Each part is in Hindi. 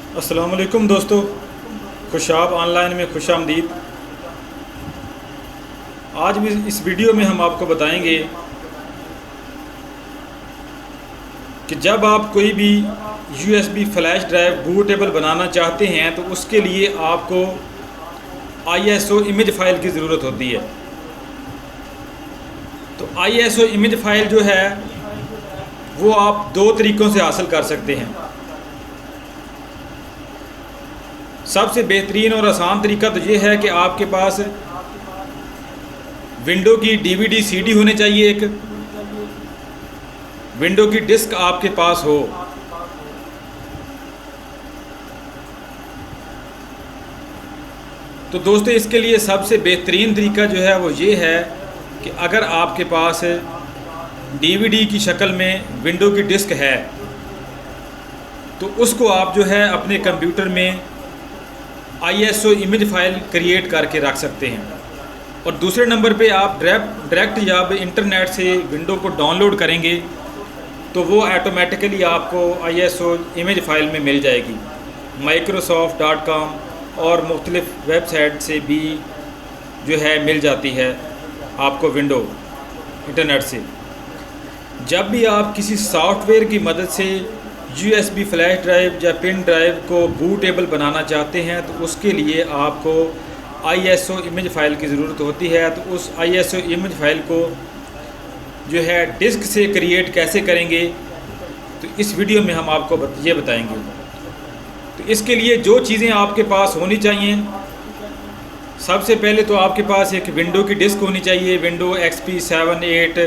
अस्सलाम वालेकुम दोस्तों, खुशाब ऑनलाइन में खुश आमदीद। आज भी इस वीडियो में हम आपको बताएंगे कि जब आप कोई भी USB फ्लैश ड्राइव बूटेबल बनाना चाहते हैं तो उसके लिए आपको ISO इमेज फ़ाइल की ज़रूरत होती है। तो ISO इमेज फ़ाइल जो है वो आप दो तरीक़ों से हासिल कर सकते हैं। सबसे बेहतरीन और आसान तरीका तो ये है कि आपके पास विंडो की DVD CD होनी चाहिए, एक विंडो की डिस्क आपके पास हो। तो दोस्तों, इसके लिए सबसे बेहतरीन तरीका जो है वो ये है कि अगर आपके पास DVD की शक्ल में विंडो की डिस्क है तो उसको आप जो है अपने कंप्यूटर में ISO इमेज फ़ाइल क्रिएट करके रख सकते हैं। और दूसरे नंबर पे आप डायरेक्ट जब इंटरनेट से विंडो को डाउनलोड करेंगे तो वो ऑटोमेटिकली आपको ISO इमेज फ़ाइल में मिल जाएगी। microsoft.com और मुख्तलिफ़ वेबसाइट से भी जो है मिल जाती है आपको विंडो इंटरनेट से। जब भी आप किसी सॉफ्टवेयर की मदद से USB फ्लैश ड्राइव या पिन ड्राइव को बूटेबल बनाना चाहते हैं तो उसके लिए आपको ISO इमेज फ़ाइल की ज़रूरत होती है। तो उस ISO इमेज फ़ाइल को जो है डिस्क से क्रिएट कैसे करेंगे तो इस वीडियो में हम आपको ये बताएंगे। तो इसके लिए जो चीज़ें आपके पास होनी चाहिए, सबसे पहले तो आपके पास एक विंडो की डिस्क होनी चाहिए। विंडो XP 7, 8,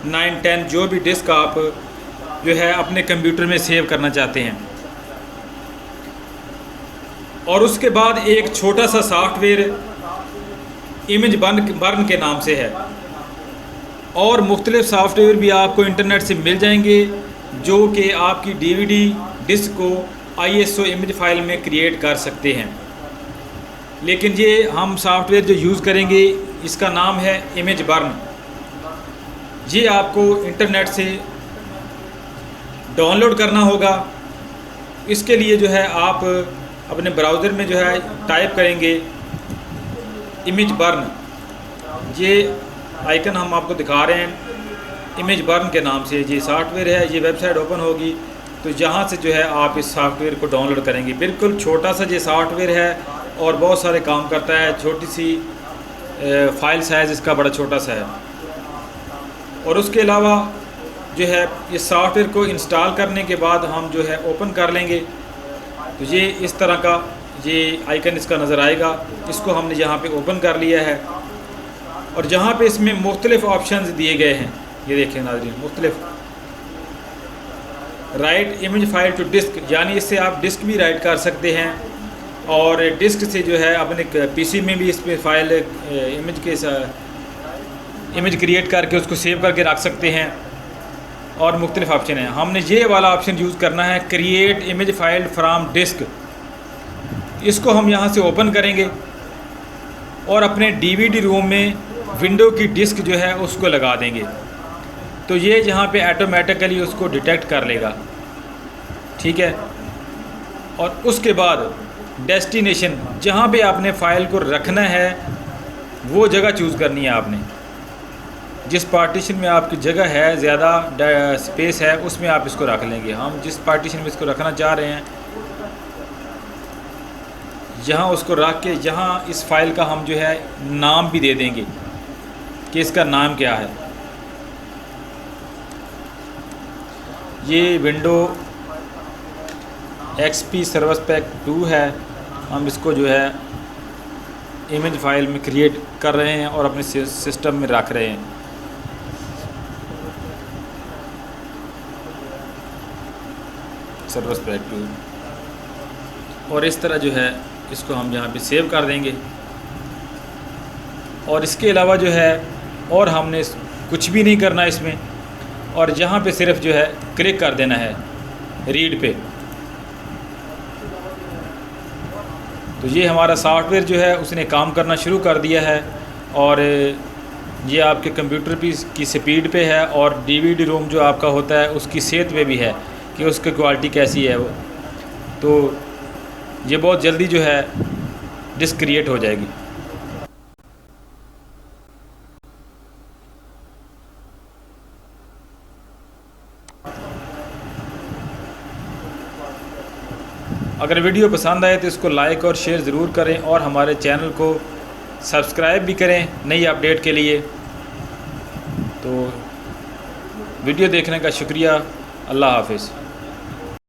9, 10 जो भी डिस्क आप जो है अपने कंप्यूटर में सेव करना चाहते हैं। और उसके बाद एक छोटा सा सॉफ्टवेयर इमेज बर्न के नाम से है। और मुख्तलिफ़ सॉफ्टवेयर भी आपको इंटरनेट से मिल जाएंगे जो कि आपकी DVD डिस्क को ISO इमेज फ़ाइल में क्रिएट कर सकते हैं। लेकिन ये हम सॉफ्टवेयर जो यूज़ करेंगे इसका नाम है इमेज बर्न। ये आपको इंटरनेट से डाउनलोड करना होगा। इसके लिए जो है आप अपने ब्राउज़र में जो है टाइप करेंगे इमेज बर्न। ये आइकन हम आपको दिखा रहे हैं इमेज बर्न के नाम से। ये सॉफ्टवेयर है, ये वेबसाइट ओपन होगी तो यहाँ से जो है आप इस सॉफ्टवेयर को डाउनलोड करेंगे। बिल्कुल छोटा सा ये सॉफ्टवेयर है और बहुत सारे काम करता है। छोटी सी फ़ाइल साइज़ इसका बड़ा छोटा सा है। और उसके अलावा जो है इस सॉफ्टवेयर को इंस्टॉल करने के बाद हम जो है ओपन कर लेंगे तो ये इस तरह का ये आइकन इसका नज़र आएगा। इसको हमने यहाँ पे ओपन कर लिया है और जहाँ पे इसमें मुख्तलिफ़ ऑप्शंस दिए गए हैं, ये देखें नाज़रीन, मुख्तलिफ़। Write image file to disk, यानी इससे आप डिस्क भी राइट कर सकते हैं और डिस्क से जो है अपने PC में भी इस पर फाइल इमेज क्रिएट करके उसको सेव करके रख सकते हैं। और मुख्तलिफ़ ऑप्शन हैं। हमने ये वाला ऑप्शन यूज़ करना है create image file from disk. इसको हम यहाँ से ओपन करेंगे और अपने DVD रोम में विंडो की डिस्क जो है उसको लगा देंगे तो ये यहाँ पे ऑटोमेटिकली उसको डिटेक्ट कर लेगा, ठीक है। और उसके बाद डेस्टिनेशन, जहाँ पे आपने फ़ाइल को रखना है वो जगह चूज़ करनी है आपने। जिस पार्टीशन में आपकी जगह है, ज़्यादा स्पेस है, उसमें आप इसको रख लेंगे। हम जिस पार्टीशन में इसको रखना चाह रहे हैं यहाँ उसको रख के यहाँ इस फ़ाइल का हम जो है नाम भी दे देंगे कि इसका नाम क्या है। ये विंडो XP सर्विस पैक 2 है। हम इसको जो है इमेज फ़ाइल में क्रिएट कर रहे हैं और अपने सिस्टम में रख रहे हैं। सर्विस पैक 2 और इस तरह जो है इसको हम यहाँ पे सेव कर देंगे। और इसके अलावा जो है और हमने कुछ भी नहीं करना इसमें, और यहाँ पे सिर्फ जो है क्लिक कर देना है रीड पे। तो ये हमारा सॉफ्टवेयर जो है उसने काम करना शुरू कर दिया है और ये आपके कंप्यूटर की स्पीड पे है और DVD रोम जो आपका होता है उसकी सेहत पे भी है कि उसकी क्वालिटी कैसी है वो। तो ये बहुत जल्दी जो है डिस्क क्रिएट हो जाएगी। अगर वीडियो पसंद आए तो इसको लाइक और शेयर ज़रूर करें और हमारे चैनल को सब्सक्राइब भी करें नई अपडेट के लिए। तो वीडियो देखने का शुक्रिया। अल्लाह हाफ़िज़।